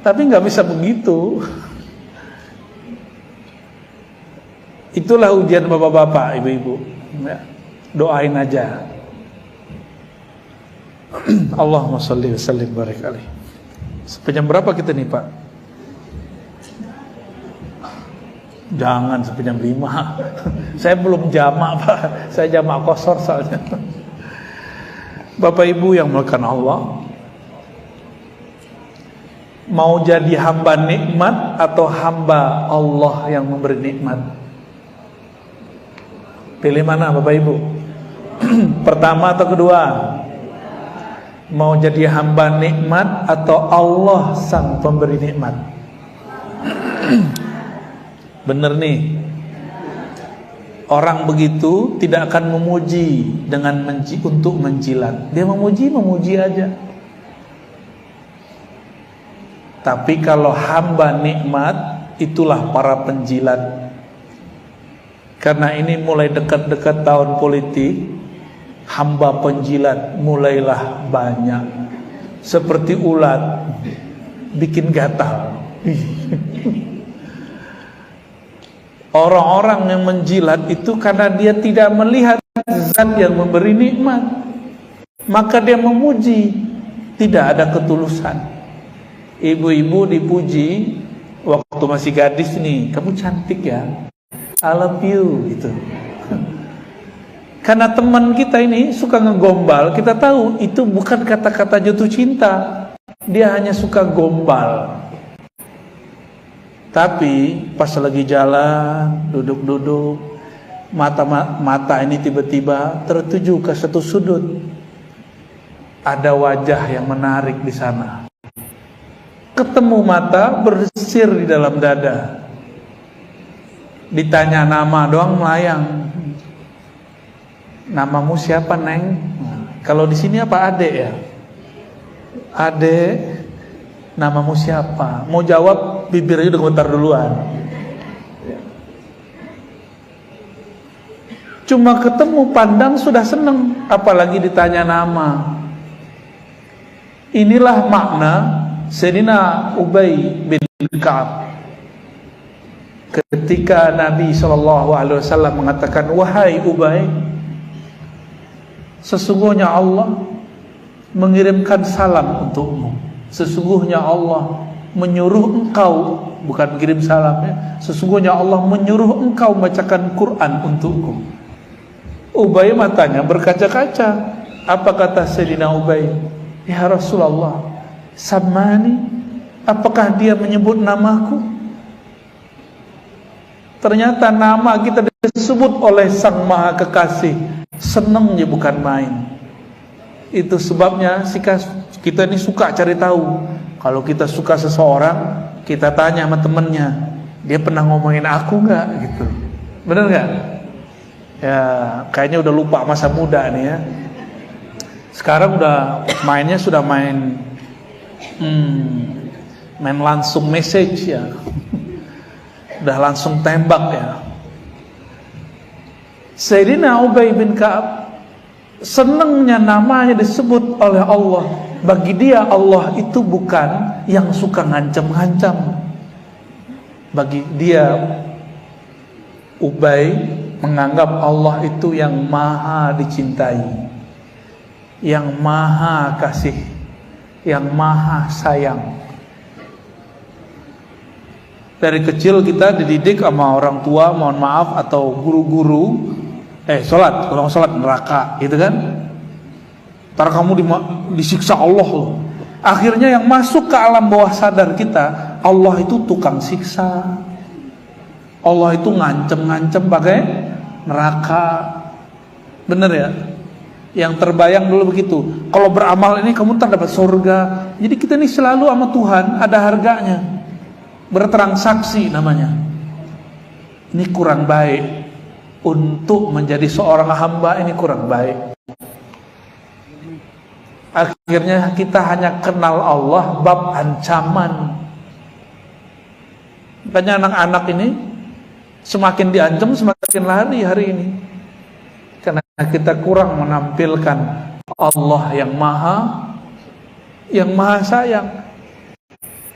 Tapi nggak bisa begitu. Itulah ujian bapak-bapak, ibu-ibu. Ya, doain aja. Allahumma sholli wa sallim barik alaihi. Sampai jam berapa kita nih Pak? Jangan sampai jam 5. Saya belum jamak Pak. Saya jamak kosor soalnya. Bapak Ibu yang melakukan Allah, mau jadi hamba nikmat atau hamba Allah yang memberi nikmat? Pilih mana Bapak Ibu? Pertama atau kedua? Mau jadi hamba nikmat atau Allah sang pemberi nikmat? Bener nih. Orang begitu tidak akan memuji dengan untuk menjilat. Dia memuji aja. Tapi kalau hamba nikmat, itulah para penjilat. Karena ini mulai dekat-dekat tahun politik, hamba penjilat mulailah banyak. Seperti ulat bikin gatal. Orang-orang yang menjilat itu karena dia tidak melihat zat yang memberi nikmat, maka dia memuji, tidak ada ketulusan. Ibu-ibu dipuji waktu masih gadis nih, kamu cantik ya, I love you gitu. Karena teman kita ini suka ngegombal, kita tahu itu bukan kata-kata jatuh cinta, dia hanya suka gombal. Tapi pas lagi jalan, duduk-duduk, mata ini tiba-tiba tertuju ke satu sudut, ada wajah yang menarik di sana. Ketemu mata, bersir di dalam dada. Ditanya nama doang melayang. Namamu siapa Neng? Kalau di sini apa Ade ya? Ade, namamu siapa? Mau jawab bibirnya udah gemetar duluan. Cuma ketemu pandang sudah seneng, apalagi ditanya nama. Inilah makna Sayyidina Ubay bin Ka'ab ketika Nabi SAW mengatakan, wahai Ubay, sesungguhnya Allah mengirimkan salam untukmu. Sesungguhnya Allah menyuruh engkau, bukan kirim salam ya, sesungguhnya Allah menyuruh engkau membacakan Quran untukku. Ubay matanya berkaca-kaca. Apa kata Sayyidina Ubay? Ya Rasulullah, samani, apakah dia menyebut namaku? Ternyata nama kita disebut oleh Sang Maha Kekasih. Senangnya bukan main. Itu sebabnya kita ini suka cari tahu. Kalau kita suka seseorang, kita tanya sama temennya, dia pernah ngomongin aku nggak gitu. Bener nggak? Ya kayaknya udah lupa masa muda nih ya. Sekarang udah mainnya sudah main langsung message ya. Udah langsung tembak ya. Sayyidina Ubay bin Ka'ab senangnya namanya disebut oleh Allah. Bagi dia Allah itu bukan yang suka ngancam-ngancam. Bagi dia Ubay menganggap Allah itu yang maha dicintai, yang maha kasih, yang maha sayang. Dari kecil kita dididik sama orang tua, mohon maaf, atau guru-guru, sholat, kalau sholat neraka, gitu kan? Ntar kamu disiksa Allah loh. Akhirnya yang masuk ke alam bawah sadar kita, Allah itu tukang siksa, Allah itu ngancem-ngancem pakai neraka. Bener ya? Yang terbayang dulu begitu. Kalau beramal ini kamu ntar dapat surga. Jadi kita ini selalu sama Tuhan ada harganya. Bertransaksi namanya. Ini kurang baik. Untuk menjadi seorang hamba ini kurang baik. Akhirnya kita hanya kenal Allah bab ancaman. Makanya anak-anak ini semakin diancam semakin lari hari ini. Karena kita kurang menampilkan Allah yang maha sayang.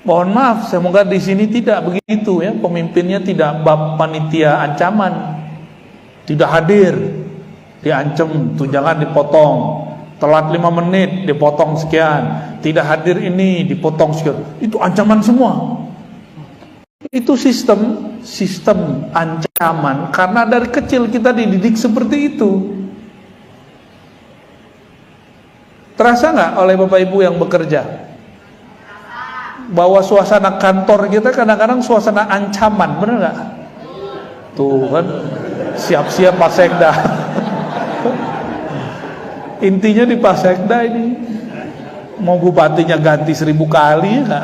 Mohon maaf, semoga di sini tidak begitu ya. Pemimpinnya tidak bab panitia ancaman. Tidak hadir, diancam, tunjangan dipotong. Telat 5 menit dipotong sekian, tidak hadir ini dipotong sekian. Itu ancaman semua. Itu sistem ancaman karena dari kecil kita dididik seperti itu. Terasa nggak oleh Bapak Ibu yang bekerja bahwa suasana kantor kita kadang-kadang suasana ancaman, benar nggak? Tuh kan, siap-siap Pak Sekda. Intinya di Pak Sekda ini mau bupatinya ganti 1000 kali ya.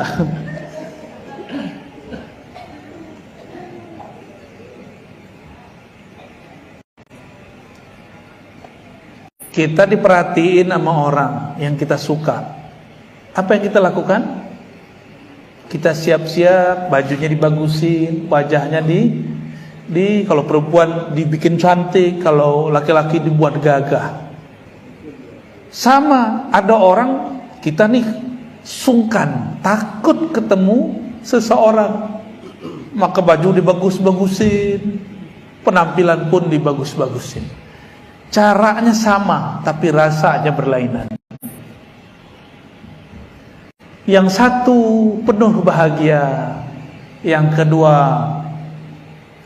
Kita diperhatiin sama orang yang kita suka. Apa yang kita lakukan? Kita siap-siap, bajunya dibagusin, wajahnya di kalau perempuan dibikin cantik, kalau laki-laki dibuat gagah. Sama, ada orang kita nih sungkan, takut ketemu seseorang, maka baju dibagus-bagusin, penampilan pun dibagus-bagusin. Caranya sama, tapi rasanya berlainan. Yang satu penuh bahagia, yang kedua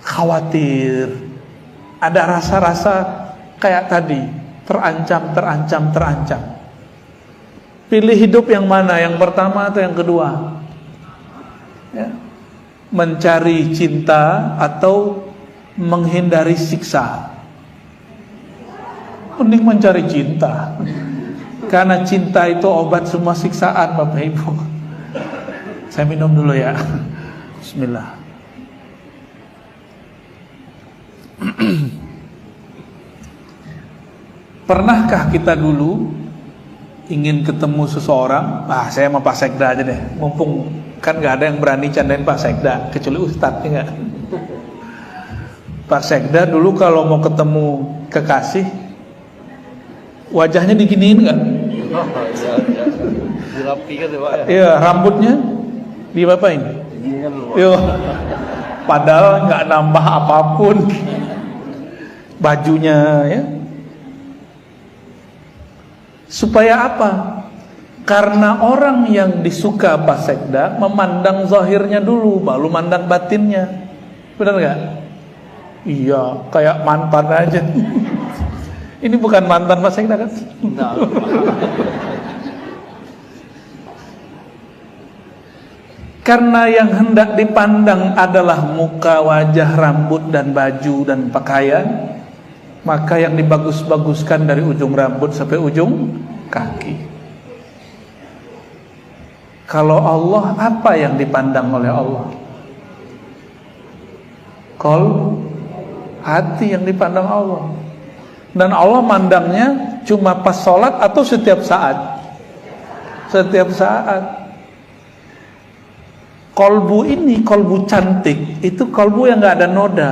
khawatir. Ada rasa-rasa kayak tadi, terancam. Pilih hidup yang mana? Yang pertama atau yang kedua? Ya. Mencari cinta atau menghindari siksa? Mending mencari cinta. Karena cinta itu obat semua siksaan, Bapak Ibu. Saya minum dulu ya. Bismillah. Pernahkah kita dulu ingin ketemu seseorang? Saya sama Pak Sekda aja deh. Mumpung kan gak ada yang berani candain Pak Sekda, kecuali Ustadz, ya gak? Pak Sekda dulu kalau mau ketemu kekasih, wajahnya diginiin gak? Dirapikan ya Pak ya? Iya, rambutnya diapain? Yo, padahal gak nambah apapun. Bajunya ya. Supaya apa? Karena orang yang disuka Pak Sekda memandang zahirnya dulu, baru mandang batinnya. Benar gak? Iya, kayak mantan aja. Ini bukan mantan Pak Sekda kan? Nah, karena yang hendak dipandang adalah muka, wajah, rambut, dan baju, dan pakaian, maka yang dibagus-baguskan dari ujung rambut sampai ujung kaki. Kalau Allah, apa yang dipandang oleh Allah? Hati yang dipandang Allah. Dan Allah mandangnya cuma pas sholat atau setiap saat? Setiap saat. Kolbu ini, kolbu cantik, itu kolbu yang gak ada noda.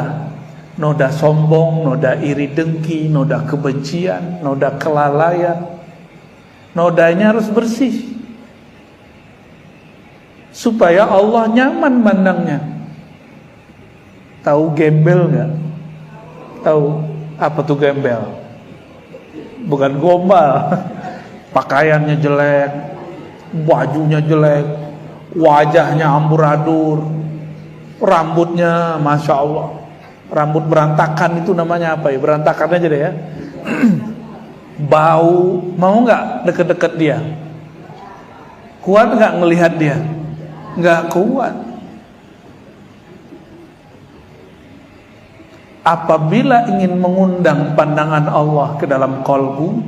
Noda sombong, noda iri dengki, noda kebencian, noda kelalaian. Nodanya harus bersih, supaya Allah nyaman mandangnya. Tahu gembel gak? Tahu apa tuh gembel? Bukan gombal. Pakaiannya jelek, bajunya jelek, wajahnya amburadul, rambutnya Masya Allah, rambut berantakan, itu namanya apa ya? Berantakan aja deh ya. Bau, mau nggak deket-deket dia? Kuat nggak ngelihat dia? Nggak kuat. Apabila ingin mengundang pandangan Allah ke dalam kolbu,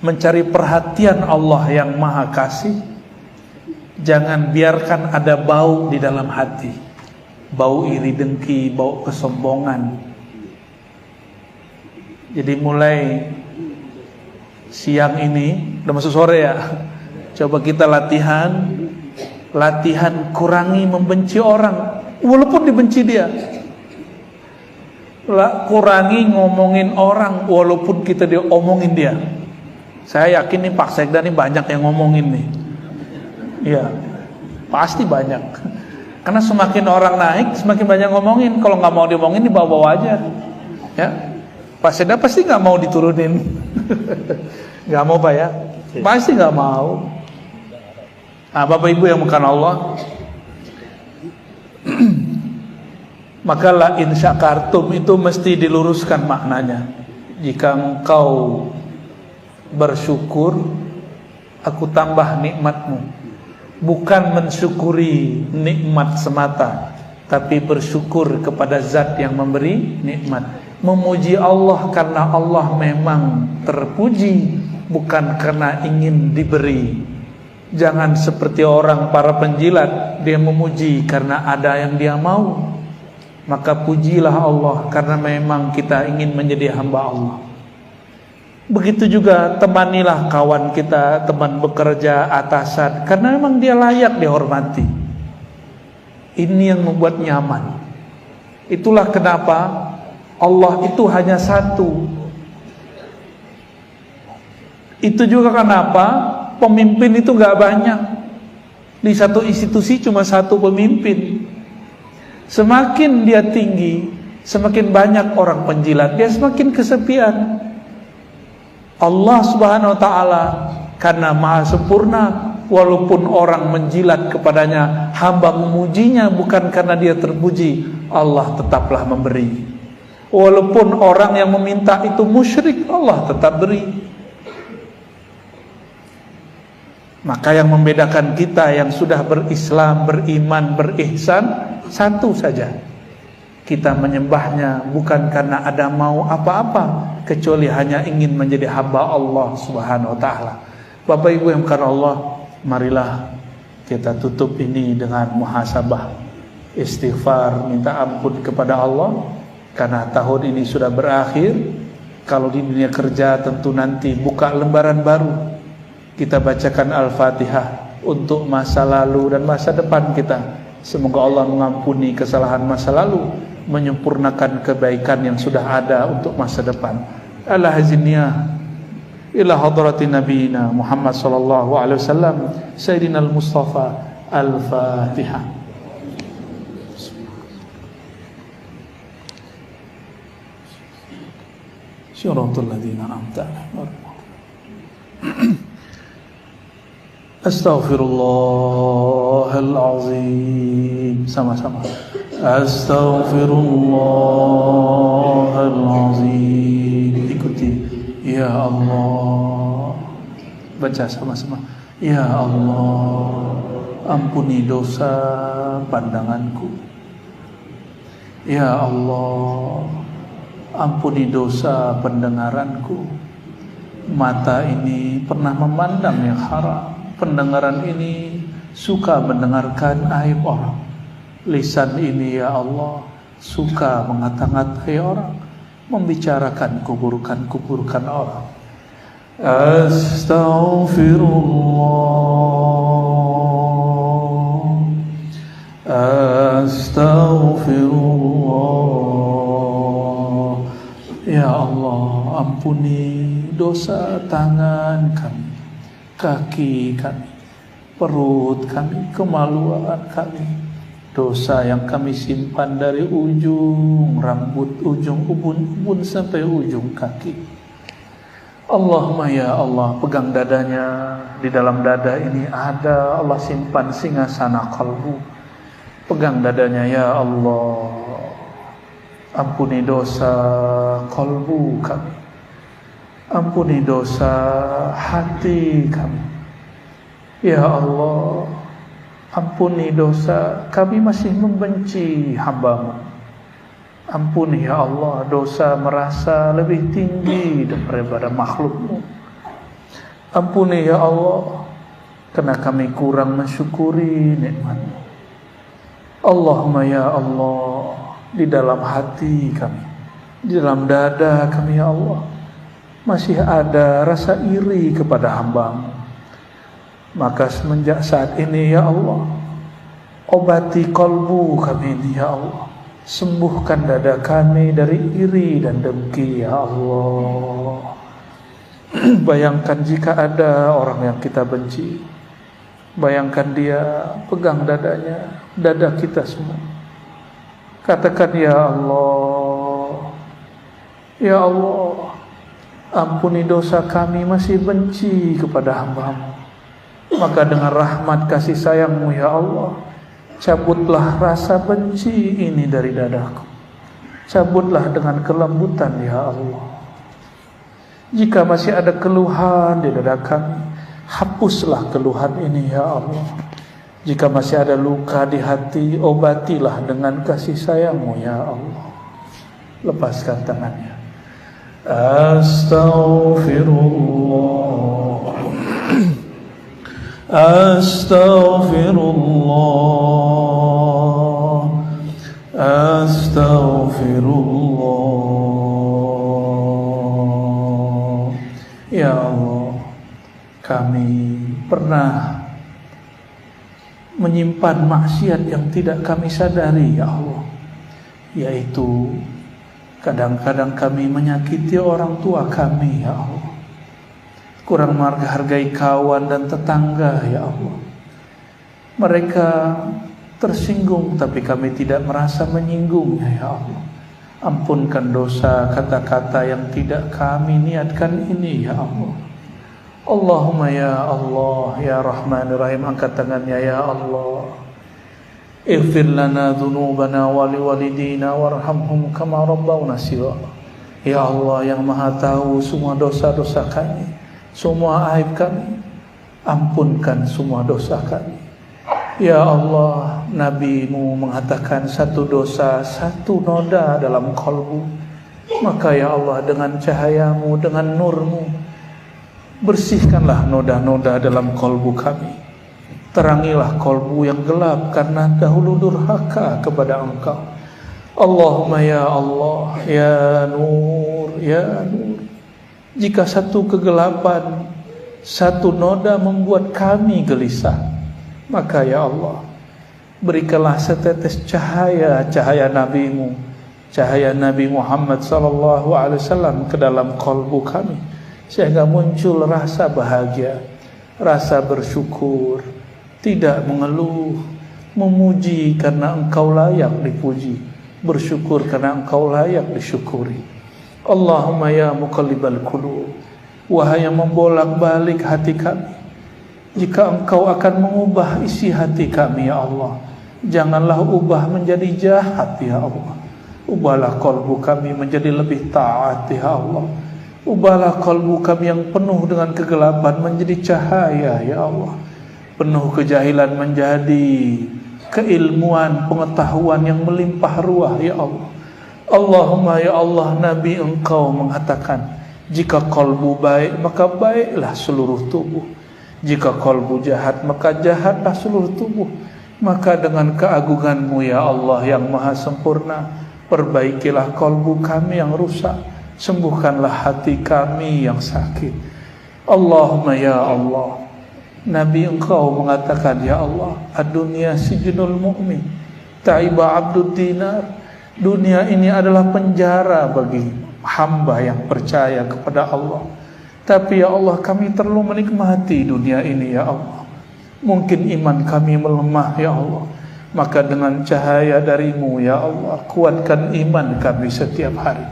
mencari perhatian Allah yang maha kasih, jangan biarkan ada bau di dalam hati. Bau iri dengki, bau kesombongan. Jadi mulai siang ini, udah masuk sore ya, coba kita latihan kurangi membenci orang, walaupun dibenci dia. Kurangi ngomongin orang walaupun kita diomongin dia. Saya yakin nih Pak Sekda nih banyak yang ngomongin nih. Iya, pasti banyak. Karena semakin orang naik, semakin banyak ngomongin. Kalau nggak mau diomongin, dibawa-bawa aja. Ya, Pak Sekda pasti nggak mau diturunin. Nggak mau Pak ya? Pasti nggak mau. Nah, Bapak Ibu yang bukan Allah, maka la in syakartum itu mesti diluruskan maknanya. Jika engkau bersyukur, aku tambah nikmatmu. Bukan mensyukuri nikmat semata, tapi bersyukur kepada zat yang memberi nikmat. Memuji Allah karena Allah memang terpuji, bukan karena ingin diberi. Jangan seperti orang para penjilat, dia memuji karena ada yang dia mau. Maka pujilah Allah karena memang kita ingin menjadi hamba Allah. Begitu juga temanilah kawan kita, teman bekerja, atasan, karena memang dia layak dihormati. Ini yang membuat nyaman. Itulah kenapa Allah itu hanya satu. Itu juga kenapa pemimpin itu gak banyak. Di satu institusi cuma satu pemimpin. Semakin dia tinggi, semakin banyak orang penjilat, dia semakin kesepian. Allah Subhanahu wa taala karena maha sempurna, walaupun orang menjilat kepadanya, hamba memujinya bukan karena dia terpuji, Allah tetaplah memberi. Walaupun orang yang meminta itu musyrik, Allah tetap beri. Maka yang membedakan kita yang sudah berislam, beriman, berihsan, satu saja. Kita menyembahnya bukan karena ada mau apa-apa, kecuali hanya ingin menjadi hamba Allah Subhanahu wa taala. Bapak Ibu yang bukan Allah, marilah kita tutup ini dengan muhasabah, istighfar, minta ampun kepada Allah. Karena tahun ini sudah berakhir. Kalau di dunia kerja tentu nanti buka lembaran baru. Kita bacakan Al-Fatihah untuk masa lalu dan masa depan kita. Semoga Allah mengampuni kesalahan masa lalu, menyempurnakan kebaikan yang sudah ada untuk masa depan. Al-Haziniyah ila hadratin nabiyina Muhammad sallallahu alaihi wasallam Sayyidina al-Mustafa. Al-Fatihah. Syiratal ladzina an'amta alaihim. Astaghfirullahalazim. Sama-sama. Astaghfirullahalazim. Ikuti. Ya Allah. Baca sama-sama. Ya Allah, ampuni dosa pandanganku. Ya Allah, ampuni dosa pendengaranku. Mata ini pernah memandang yang haram. Pendengaran ini suka mendengarkan aib orang. Lisan ini ya Allah suka mengata-ngatai orang, membicarakan keburukan-keburukan orang. Astaghfirullah, astaghfirullah. Ya Allah, ampuni dosa tangan kami, kaki kami, perut kami, kemaluan kami, dosa yang kami simpan dari ujung rambut, ujung ubun-ubun sampai ujung kaki. Allahumma ya Allah, pegang dadanya. Di dalam dada ini ada Allah simpan singgasana kalbu. Pegang dadanya ya Allah, ampuni dosa kalbu kami, ampuni dosa hati kami. Ya Allah, ampuni dosa, kami masih membenci hamba-Mu. Ampuni ya Allah, dosa merasa lebih tinggi daripada makhluk-Mu. Ampuni ya Allah, karena kami kurang mensyukuri nikmat-Mu. Allahumma ya Allah, di dalam hati kami, di dalam dada kami ya Allah, masih ada rasa iri kepada hamba-Mu. Maka semenjak saat ini ya Allah, obati kolbu kami ini ya Allah. Sembuhkan dada kami dari iri dan dengki ya Allah. Bayangkan jika ada orang yang kita benci, bayangkan dia pegang dadanya, dada kita semua. Katakan ya Allah, ya Allah, ampuni dosa kami masih benci kepada hamba-Mu. Maka dengan rahmat kasih sayang-Mu ya Allah, cabutlah rasa benci ini dari dadaku. Cabutlah dengan kelembutan ya Allah. Jika masih ada keluhan di dada kami, hapuslah keluhan ini ya Allah. Jika masih ada luka di hati, obatilah dengan kasih sayang-Mu ya Allah. Lepaskan tangannya. Astaghfirullah. Astaghfirullah, astaghfirullah. Ya Allah, kami pernah menyimpan maksiat yang tidak kami sadari ya Allah. Yaitu kadang-kadang kami menyakiti orang tua kami ya Allah, kurang menghargai kawan dan tetangga ya Allah. Mereka tersinggung tapi kami tidak merasa menyinggungnya ya Allah. Ampunkan dosa kata-kata yang tidak kami niatkan ini ya Allah. Allahumma ya Allah ya Rahman Rahim, angkat tangannya ya Allah. Ighfir lana dhunubana wa liwalidina warhamhum kama rabbawna shighara. Ya Allah yang Maha tahu semua dosa-dosa kami, semua aib kami, ampunkan semua dosa kami. Ya Allah, Nabi-Mu mengatakan satu dosa, satu noda dalam kolbu. Maka ya Allah, dengan cahaya-Mu, dengan nur-Mu, bersihkanlah noda-noda dalam kolbu kami. Terangilah kolbu yang gelap karena dahulu durhaka kepada Engkau. Allahumma ya Allah, ya Nur, ya Nur. Jika satu kegelapan, satu noda membuat kami gelisah, maka ya Allah, berikanlah setetes cahaya, cahaya Nabi-Mu, cahaya Nabi Muhammad SAW ke dalam kolbu kami, sehingga muncul rasa bahagia, rasa bersyukur, tidak mengeluh, memuji karena Engkau layak dipuji, bersyukur karena Engkau layak disyukuri. Allahumma ya muqallibal qulub, wahai yang membolak-balik hati kami, jika Engkau akan mengubah isi hati kami ya Allah, janganlah ubah menjadi jahat ya Allah. Ubahlah kolbu kami menjadi lebih taat ya Allah. Ubahlah kolbu kami yang penuh dengan kegelapan menjadi cahaya ya Allah. Penuh kejahilan menjadi keilmuan, pengetahuan yang melimpah ruah ya Allah. Allahumma ya Allah, Nabi Engkau mengatakan, jika kolbu baik maka baiklah seluruh tubuh, jika kolbu jahat maka jahatlah seluruh tubuh. Maka dengan keagungan-Mu ya Allah yang maha sempurna, perbaikilah kolbu kami yang rusak, sembuhkanlah hati kami yang sakit. Allahumma ya Allah, Nabi Engkau mengatakan ya Allah, ad-dunya sijnul mu'min, ta'iba abdud dinar. Dunia ini adalah penjara bagi hamba yang percaya kepada Allah. Tapi ya Allah, kami terlalu menikmati dunia ini ya Allah. Mungkin iman kami melemah ya Allah. Maka dengan cahaya dari-Mu ya Allah, kuatkan iman kami setiap hari.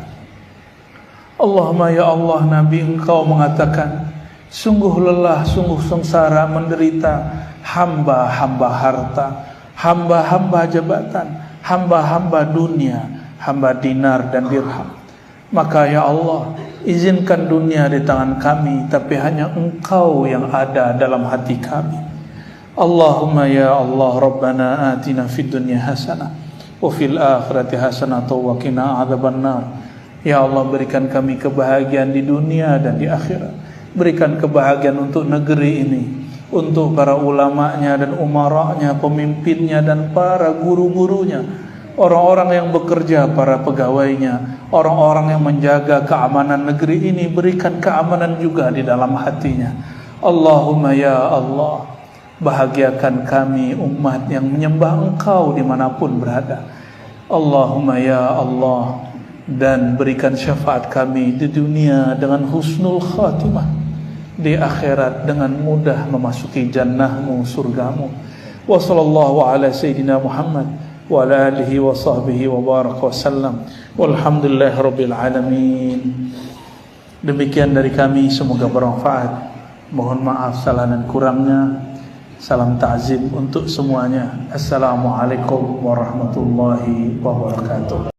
Allahumma ya Allah, Nabi Engkau mengatakan, sungguh lelah, sungguh sengsara menderita hamba-hamba harta, hamba-hamba jabatan, hamba-hamba dunia, hamba dinar dan dirham. Maka ya Allah, izinkan dunia di tangan kami, tapi hanya Engkau yang ada dalam hati kami. Allahumma ya Allah Rabbana atina fid dunya hasanah wa fil akhirati hasanah wa qina adzabannar. Ya Allah, berikan kami kebahagiaan di dunia dan di akhirat. Berikan kebahagiaan untuk negeri ini, untuk para ulamanya dan umaranya, pemimpinnya dan para guru-gurunya, orang-orang yang bekerja, para pegawainya, orang-orang yang menjaga keamanan negeri ini. Berikan keamanan juga di dalam hatinya. Allahumma ya Allah, bahagiakan kami umat yang menyembah Engkau dimanapun berada. Allahumma ya Allah, dan berikan syafaat kami di dunia dengan husnul khatimah, di akhirat dengan mudah memasuki jannahmu, surgamu. Wa sallallahu ala sayyidina Muhammad wa ala alihi wa sahbihi wa baraka wa sallam. Walhamdulillahi rabbil alamin. Demikian dari kami, semoga bermanfaat. Mohon maaf salah dan kurangnya. Salam ta'zim untuk semuanya. Assalamualaikum warahmatullahi wabarakatuh.